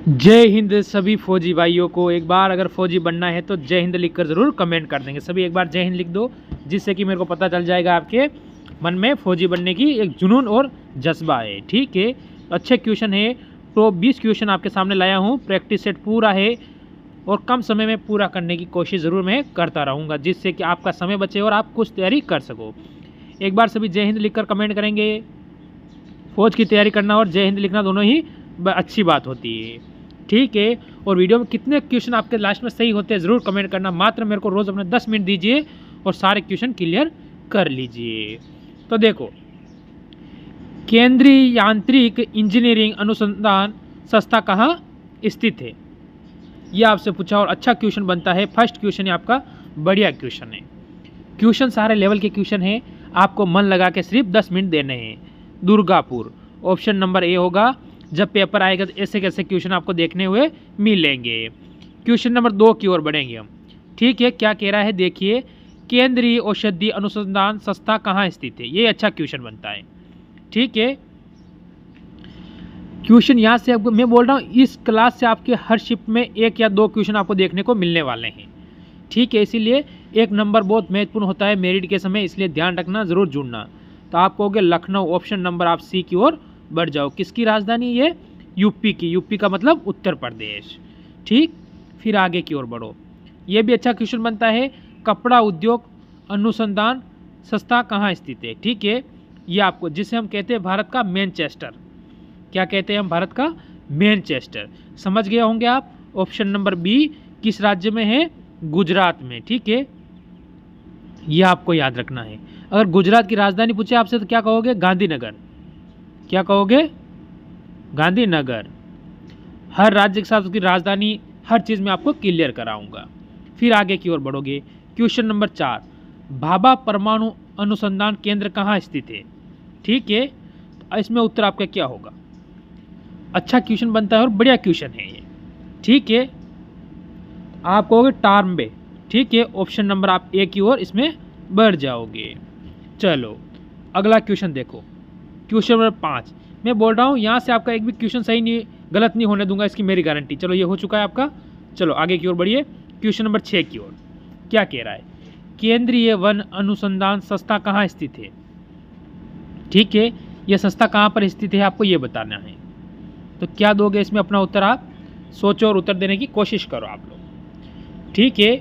जय हिंद सभी फौजी भाइयों को। एक बार अगर फौजी बनना है तो जय हिंद लिखकर ज़रूर कमेंट कर देंगे। सभी एक बार जय हिंद लिख दो, जिससे कि मेरे को पता चल जाएगा आपके मन में फौजी बनने की एक जुनून और जज्बा है। ठीक है, तो अच्छे क्वेश्चन है। तो 20 क्वेश्चन आपके सामने लाया हूँ। प्रैक्टिस सेट पूरा है और कम समय में पूरा करने की कोशिश ज़रूर मैं करता रहूँगा, जिससे कि आपका समय बचे और आप कुछ तैयारी कर सको। एक बार सभी जय हिंद लिखकर कमेंट करेंगे। फौज की तैयारी करना और जय हिंद लिखना दोनों ही अच्छी बात होती है। ठीक है, और वीडियो में कितने क्वेश्चन आपके लास्ट में सही होते हैं ज़रूर कमेंट करना। मात्र मेरे को रोज़ अपने 10 मिनट दीजिए और सारे क्वेश्चन क्लियर कर लीजिए। तो देखो, केंद्रीय यांत्रिक इंजीनियरिंग अनुसंधान संस्था कहाँ स्थित है, यह आपसे पूछा और अच्छा क्वेश्चन बनता है। फर्स्ट क्वेश्चन है आपका, बढ़िया क्वेश्चन है। क्वेश्चन सारे लेवल के क्वेश्चन है, आपको मन लगा के सिर्फ 10 मिनट देने हैं। दुर्गापुर ऑप्शन नंबर ए होगा। जब पेपर आएगा तो ऐसे कैसे क्वेश्चन आपको देखने हुए मिलेंगे। क्वेश्चन नंबर 2 की ओर बढ़ेंगे हम। ठीक है, क्या कह रहा है देखिए, केंद्रीय औषधि अनुसंधान संस्था कहाँ स्थित है। ये अच्छा क्वेश्चन बनता है। ठीक है, क्वेश्चन यहाँ से आपको मैं बोल रहा हूँ, इस क्लास से आपके हर शिफ्ट में 1 या 2 क्वेश्चन आपको देखने को मिलने वाले हैं। ठीक है, इसीलिए 1 नंबर बहुत महत्वपूर्ण होता है मेरिट के समय, इसलिए ध्यान रखना, ज़रूर जुड़ना। तो आप कहोगे लखनऊ, ऑप्शन नंबर आप सी की ओर बढ़ जाओ। किसकी राजधानी ये? यूपी की। यूपी का मतलब उत्तर प्रदेश। ठीक, फिर आगे की ओर बढ़ो। ये भी अच्छा क्वेश्चन बनता है, कपड़ा उद्योग अनुसंधान संस्था कहाँ स्थित है। ठीक है, ये आपको, जिसे हम कहते हैं भारत का मैनचेस्टर। क्या कहते हैं हम? भारत का मैनचेस्टर। समझ गए होंगे आप। ऑप्शन नंबर बी किस राज्य में है? गुजरात में। ठीक है, यह आपको याद रखना है। अगर गुजरात की राजधानी पूछे आपसे तो क्या कहोगे? गांधीनगर। क्या कहोगे? गांधीनगर। हर राज्य के साथ उसकी राजधानी, हर चीज़ में आपको क्लियर कराऊंगा। फिर आगे की ओर बढ़ोगे। क्वेश्चन नंबर 4, भाभा परमाणु अनुसंधान केंद्र कहाँ स्थित है। ठीक है, तो इसमें उत्तर आपका क्या होगा? अच्छा क्वेश्चन बनता है और बढ़िया क्वेश्चन है ये। ठीक है, आप कहोगे टार्म्बे। ठीक है, ऑप्शन नंबर आप ए की ओर इसमें बढ़ जाओगे। चलो अगला क्वेश्चन देखो, क्वेश्चन नंबर 5। मैं बोल रहा हूँ यहाँ से आपका एक भी क्वेश्चन सही नहीं, गलत नहीं होने दूंगा, इसकी मेरी गारंटी। चलो ये हो चुका है आपका। चलो आगे की ओर बढ़िए। क्वेश्चन नंबर 6 की ओर क्या कह रहा है, केंद्रीय वन अनुसंधान संस्था कहाँ स्थित है। ठीक है, यह संस्था कहाँ पर स्थित है आपको ये बताना है। तो क्या दोगे इसमें अपना उत्तर? आप सोचो और उत्तर देने की कोशिश करो आप लोग। ठीक है,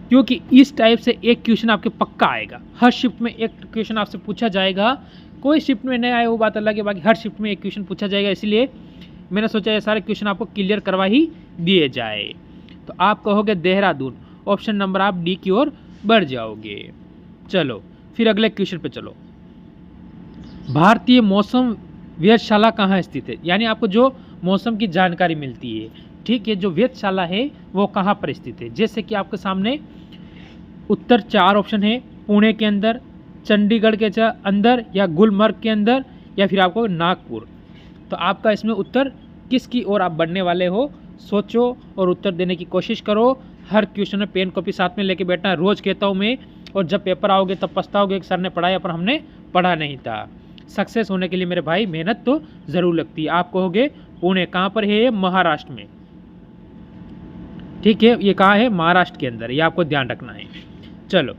क्योंकि इस टाइप से एक क्वेश्चन आपके पक्का आएगा। हर शिफ्ट में एक क्वेश्चन आपसे पूछा जाएगा। कोई शिफ्ट में नहीं आए वो बात अलग है, बाकी हर शिफ्ट में एक क्वेश्चन पूछा जाएगा। इसलिए मैंने सोचा ये सारे क्वेश्चन आपको क्लियर करवा ही दिए जाए। तो आप कहोगे देहरादून, ऑप्शन नंबर आप डी की ओर बढ़ जाओगे। चलो फिर अगले क्वेश्चन पे चलो। भारतीय मौसम वेधशाला कहाँ स्थित है, यानी आपको जो मौसम की जानकारी मिलती है। ठीक है, जो वेधशाला है वो कहाँ पर स्थित है। जैसे कि आपके सामने उत्तर 4 ऑप्शन है, पुणे के अंदर, चंडीगढ़ के अंदर, या गुलमर्ग के अंदर, या फिर आपको नागपुर। तो आपका इसमें उत्तर किसकी ओर आप बढ़ने वाले हो? सोचो और उत्तर देने की कोशिश करो। हर क्वेश्चन में पेन कॉपी साथ में लेके बैठना, रोज कहता हूँ मैं। और जब पेपर आओगे तब पछताओगे कि सर ने पढ़ाया पर हमने पढ़ा नहीं था। सक्सेस होने के लिए मेरे भाई मेहनत तो जरूर लगती है। आप कहोगे पुणे, कहाँ पर है ये? महाराष्ट्र में। ठीक है, ये कहाँ है? महाराष्ट्र के अंदर। ये आपको ध्यान रखना है। चलो,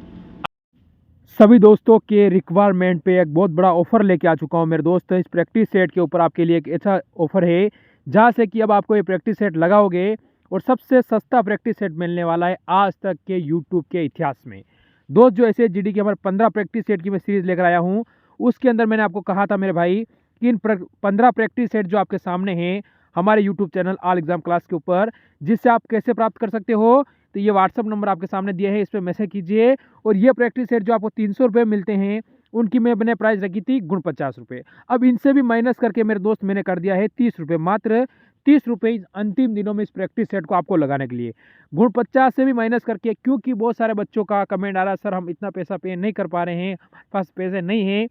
सभी दोस्तों के रिक्वायरमेंट पे एक बहुत बड़ा ऑफर लेके आ चुका हूँ मेरे दोस्त। इस प्रैक्टिस सेट के ऊपर आपके लिए एक ऐसा ऑफर है जहाँ से कि अब आपको ये प्रैक्टिस सेट लगाओगे और सबसे सस्ता प्रैक्टिस सेट मिलने वाला है आज तक के यूट्यूब के इतिहास में। दोस्त, जो ऐसे जीडी के हमारे 15 प्रैक्टिस सेट की मैं सीरीज लेकर आया हूँ, उसके अंदर मैंने आपको कहा था मेरे भाई कि इन 15 प्रैक्टिस सेट जो आपके सामने हैं हमारे YouTube channel all exam class के ऊपर, जिससे आप कैसे प्राप्त कर सकते हो। तो ये व्हाट्सअप नंबर आपके सामने दिया है, इस पर मैसेज कीजिए। और ये प्रैक्टिस सेट जो आपको 300 रुपये मिलते हैं, उनकी मैंने प्राइस रखी थी गुण 50 रुपये। अब इनसे भी माइनस करके मेरे दोस्त मैंने कर दिया है 30 रुपये, मात्र 30 रुपये अंतिम दिनों में इस प्रैक्टिस सेट को आपको लगाने के लिए। गुण 50 से भी माइनस करके, क्योंकि बहुत सारे बच्चों का कमेंट आ रहा है सर हम इतना पैसा पे नहीं कर पा रहे हैं, पास पैसे नहीं हैं,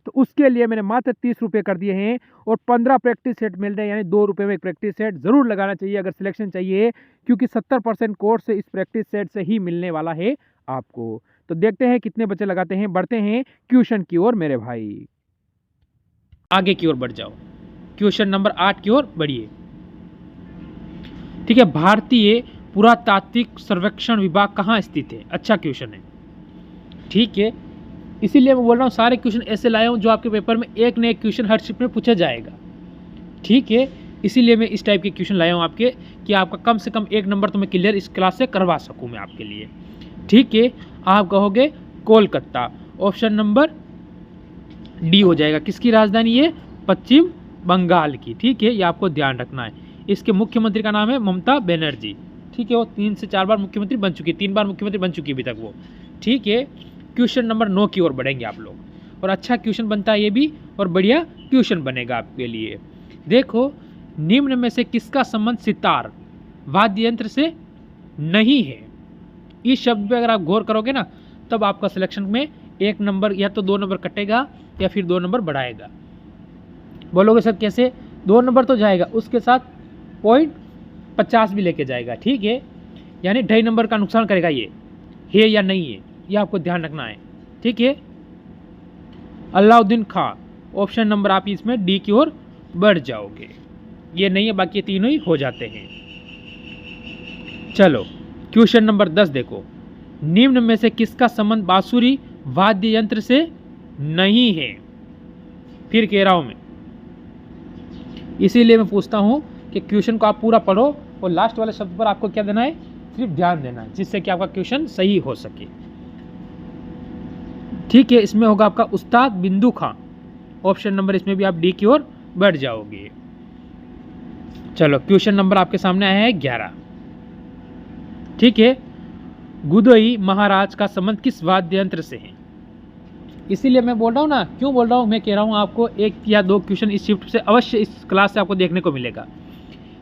तो उसके लिए मैंने मात्र 30 रुपये कर दिए हैं। और 15 प्रैक्टिस सेट मिल रहे हैं, यानी 2 रुपये में एक प्रैक्टिस सेट जरूर लगाना चाहिए अगर सिलेक्शन चाहिए, क्योंकि 70% कोर्स इस प्रैक्टिस सेट से ही मिलने वाला है आपको। तो देखते हैं कितने बच्चे लगाते हैं। बढ़ते हैं क्वेश्चन की ओर मेरे भाई, आगे की ओर बढ़ जाओ। क्वेश्चन नंबर 8 की ओर बढ़िए। ठीक है, भारतीय पुरातात्विक सर्वेक्षण विभाग कहाँ स्थित है? अच्छा क्वेश्चन है, ठीक है। इसीलिए मैं बोल रहा हूँ सारे क्वेश्चन ऐसे लाया हूँ जो आपके पेपर में एक न एक क्वेश्चन हर शिफ्ट में पूछा जाएगा, ठीक है। इसीलिए मैं इस टाइप के क्वेश्चन लाया हूँ आपके, कि आपका कम से कम एक नंबर तो मैं क्लियर इस क्लास से करवा सकूँ मैं आपके लिए, ठीक है। आप कहोगे कोलकाता, ऑप्शन नंबर डी हो जाएगा। किसकी राजधानी है? पश्चिम बंगाल की, ठीक है, ये आपको ध्यान रखना है। इसके मुख्यमंत्री का नाम है ममता बनर्जी, ठीक है। वो 3 से 4 बार मुख्यमंत्री बन चुकी है, 3 बार मुख्यमंत्री बन चुकी है अभी तक वो, ठीक है। क्वेश्चन नंबर 9 की ओर बढ़ेंगे आप लोग, और अच्छा क्वेश्चन बनता है ये भी, और बढ़िया क्वेश्चन बनेगा आपके लिए। देखो, निम्न में से किसका संबंध सितार वाद्य यंत्र से नहीं है? इस शब्द पे अगर आप गौर करोगे ना, तब आपका सिलेक्शन में 1 नंबर या तो 2 नंबर कटेगा या फिर 2 नंबर बढ़ाएगा। बोलोगे सर कैसे? 2 नंबर तो जाएगा, उसके साथ पॉइंट 50 भी लेके जाएगा, ठीक है। यानी 2.5 नंबर का नुकसान करेगा ये, है या नहीं है, ये आपको ध्यान रखना है, ठीक है। अलाउद्दीन खां, ऑप्शन नंबर आप इसमें डी की ओर बढ़ जाओगे। ये नहीं है, बाकी तीनों ही हो जाते हैं। चलो क्वेश्चन नंबर 10 देखो, निम्न में से किसका संबंध बांसुरी वाद्य यंत्र से नहीं है? फिर कह रहा हूं मैं, इसीलिए मैं पूछता हूं कि क्वेश्चन को आप पूरा पढ़ो और लास्ट वाले शब्द पर आपको क्या देना है? सिर्फ ध्यान देना है, जिससे कि आपका क्वेश्चन सही हो सके, ठीक है। इसमें होगा आपका उस्ताद बिंदु खां, ऑप्शन नंबर इसमें भी आप डी की ओर बढ़ जाओगे। चलो क्वेश्चन नंबर आपके सामने आया है 11, ठीक है। गुदोई महाराज का संबंध किस वाद्य यंत्र से है? इसीलिए मैं बोल रहा हूँ ना, क्यों बोल रहा हूँ, मैं कह रहा हूँ आपको 1 या 2 क्वेश्चन इस शिफ्ट से अवश्य इस क्लास से आपको देखने को मिलेगा।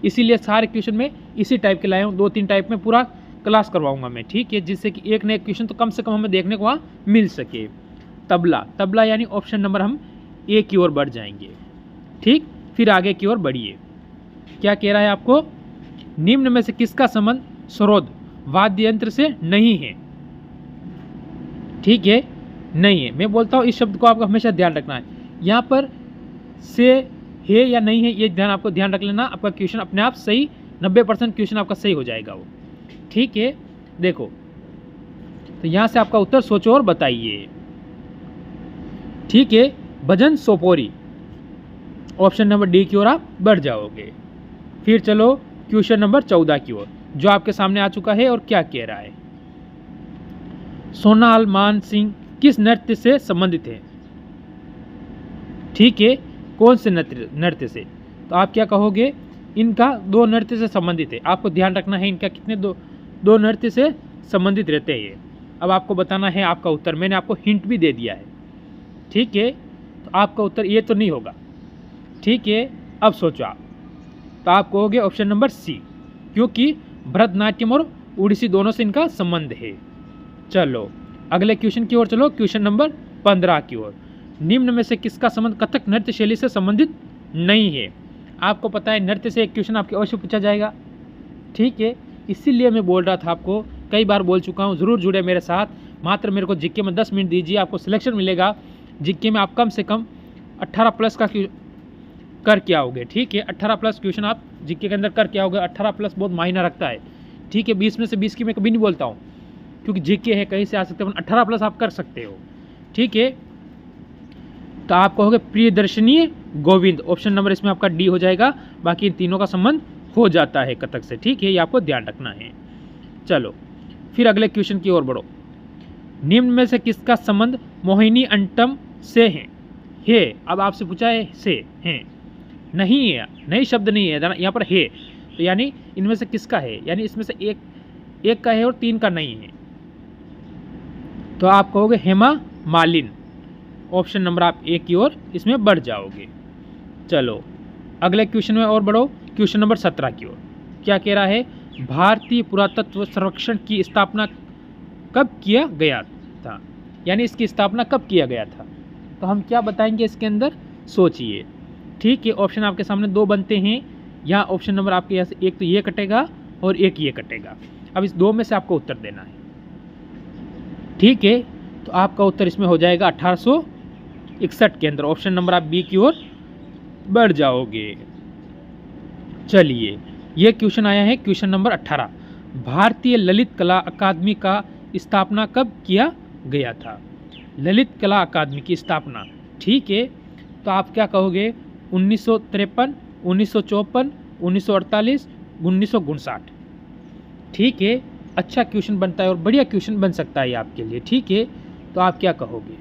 इसीलिए सारे क्वेश्चन में इसी टाइप के लाए हूँ, 2-3 टाइप में पूरा क्लास करवाऊंगा मैं, ठीक है, जिससे कि एक न एक क्वेश्चन तो कम से कम हमें देखने को वहाँ मिल सके। तबला, तबला यानी ऑप्शन नंबर हम ए की ओर बढ़ जाएंगे, ठीक। फिर आगे की ओर बढ़िए, क्या कह रहा है आपको? निम्न में से किसका संबंध सरोद वाद्य यंत्र से नहीं है? ठीक है, नहीं है। मैं बोलता हूँ इस शब्द को आपको हमेशा ध्यान रखना है, यहाँ पर से है या नहीं है, ये ध्यान आपको ध्यान रख लेना। आपका क्वेश्चन अपने आप सही 90% क्वेश्चन आपका सही हो जाएगा वो, ठीक है। देखो, तो यहाँ से आपका उत्तर सोचो और बताइए, ठीक है। भजन सोपोरी, ऑप्शन नंबर डी की ओर आप बढ़ जाओगे। फिर चलो क्वेश्चन नंबर 14 की ओर, जो आपके सामने आ चुका है, और क्या कह रहा है? सोनाल मान सिंह किस नृत्य से संबंधित है? ठीक है, कौन से नृत्य से? तो आप क्या कहोगे? इनका 2 नृत्य से संबंधित है। आपको ध्यान रखना है इनका कितने दो नृत्य से संबंधित रहते हैं ये। अब आपको बताना है आपका उत्तर, मैंने आपको हिंट भी दे दिया है, ठीक है। तो आपका उत्तर ये तो नहीं होगा, ठीक है। अब सोचो आप, तो आप कहोगे ऑप्शन नंबर सी, क्योंकि भरतनाट्यम और उड़ीसी दोनों से इनका संबंध है। चलो अगले क्वेश्चन की ओर चलो, क्वेश्चन नंबर 15 की ओर। निम्न में से किसका संबंध कथक नृत्य शैली से संबंधित नहीं है? आपको पता है नृत्य से एक क्वेश्चन आपके अवश्य पूछा जाएगा, ठीक है। इसीलिए मैं बोल रहा था, आपको कई बार बोल चुका हूँ, ज़रूर जुड़े मेरे साथ। मात्र मेरे को जीके में 10 मिनट दीजिए, आपको सिलेक्शन मिलेगा। जीके में आप कम से कम 18 प्लस का कर के आओगे, ठीक है। 18 प्लस क्वेश्चन आप जीके के अंदर कर के आओगे। 18 प्लस बहुत मायना रखता है, ठीक है। 20 में से 20 की मैं कभी नहीं बोलता हूँ, क्योंकि जीके है, कहीं से आ सकते हैं। 18 प्लस आप कर सकते हो, ठीक है। तो आप कहोगे प्रियदर्शनी गोविंद, ऑप्शन नंबर इसमें आपका डी हो जाएगा। बाकी इन तीनों का संबंध हो जाता है कथक से, ठीक है, ये आपको ध्यान रखना है। चलो फिर अगले क्वेश्चन की ओर बढ़ो। निम्न में से किसका संबंध मोहिनी अंटम से है? अब आपसे पूछा है से है, नहीं है, नई शब्द नहीं है यहाँ पर, है। तो यानी इनमें से किसका है? यानी इसमें से एक का है और 3 का नहीं है। तो आप कहोगे हेमा मालिनी, ऑप्शन नंबर आप ए की ओर इसमें बढ़ जाओगे। चलो अगले क्वेश्चन में और बढ़ो, क्वेश्चन नंबर 17 की ओर। क्या कह रहा है? भारतीय पुरातत्व सर्वेक्षण की स्थापना कब किया गया था? यानी इसकी स्थापना कब किया गया था? तो हम क्या बताएंगे इसके अंदर, सोचिए, ठीक है। ऑप्शन आपके सामने 2 बनते हैं, यहाँ ऑप्शन नंबर आपके यहाँ से एक तो ये कटेगा और एक ये कटेगा। अब इस 2 में से आपको उत्तर देना है, ठीक है। तो आपका उत्तर इसमें हो जाएगा 1861 के अंदर। ऑप्शन नंबर आप बी की ओर बढ़ जाओगे। चलिए ये क्वेश्चन आया है क्वेश्चन नंबर 18। भारतीय ललित कला अकादमी का स्थापना कब किया गया था? ललित कला अकादमी की स्थापना, ठीक है, तो आप क्या कहोगे? 1953, 1954, 1948, 1959। ठीक है, अच्छा क्वेश्चन बनता है और बढ़िया क्वेश्चन बन सकता है आपके लिए। ठीक है, तो आप क्या कहोगे?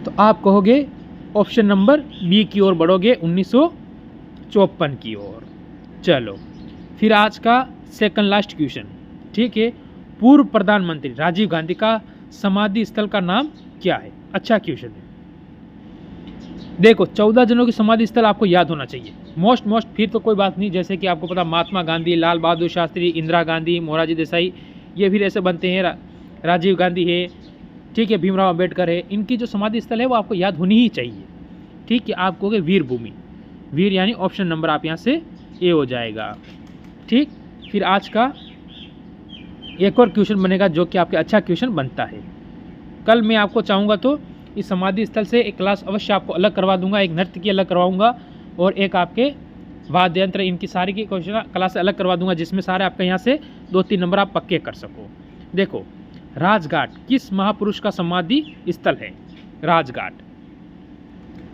तो आप कहोगे ऑप्शन नंबर बी की ओर बढ़ोगे, 1954 की ओर। चलो फिर आज का सेकंड लास्ट क्वेश्चन। ठीक है, पूर्व प्रधानमंत्री राजीव गांधी का समाधि स्थल का नाम क्या है? अच्छा क्वेश्चन है। देखो 14 जनों की समाधि स्थल आपको याद होना चाहिए, मोस्ट फिर तो कोई बात नहीं। जैसे कि आपको पता महात्मा गांधी, लाल बहादुर शास्त्री, इंदिरा गांधी, मोरारजी देसाई, ये फिर ऐसे बनते हैं। राजीव गांधी है, ठीक है, भीमराव अंबेडकर है, इनकी जो समाधि स्थल है वो आपको याद होनी ही चाहिए। ठीक है, आप कहोगे वीर भूमि, वीर यानी ऑप्शन नंबर आप यहाँ से ए हो जाएगा। ठीक, फिर आज का एक और क्वेश्चन बनेगा जो कि आपके अच्छा क्वेश्चन बनता है। कल मैं आपको चाहूँगा तो इस समाधि स्थल से एक क्लास अवश्य आपको अलग करवा दूंगा, एक नृत्य की अलग करवाऊंगा और एक आपके वाद्य यंत्र, इनकी सारी की क्वेश्चन क्लास अलग करवा दूंगा, जिसमें सारे आपके यहाँ से 2-3 नंबर आप पक्के कर सको। देखो राजघाट किस महापुरुष का समाधि स्थल है? राजघाट,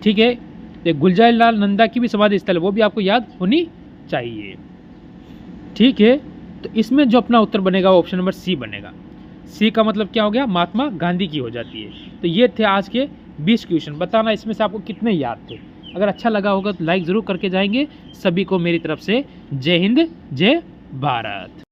ठीक है, एक गुलजारीलाल नंदा की भी समाधि स्थल है, वो भी आपको याद होनी चाहिए। ठीक है, तो इसमें जो अपना उत्तर बनेगा वो ऑप्शन नंबर सी बनेगा। सी का मतलब क्या हो गया? महात्मा गांधी की हो जाती है। तो ये थे आज के 20 क्वेश्चन। बताना इसमें से आपको कितने याद थे। अगर अच्छा लगा होगा तो लाइक ज़रूर करके जाएंगे। सभी को मेरी तरफ से जय हिंद, जय भारत।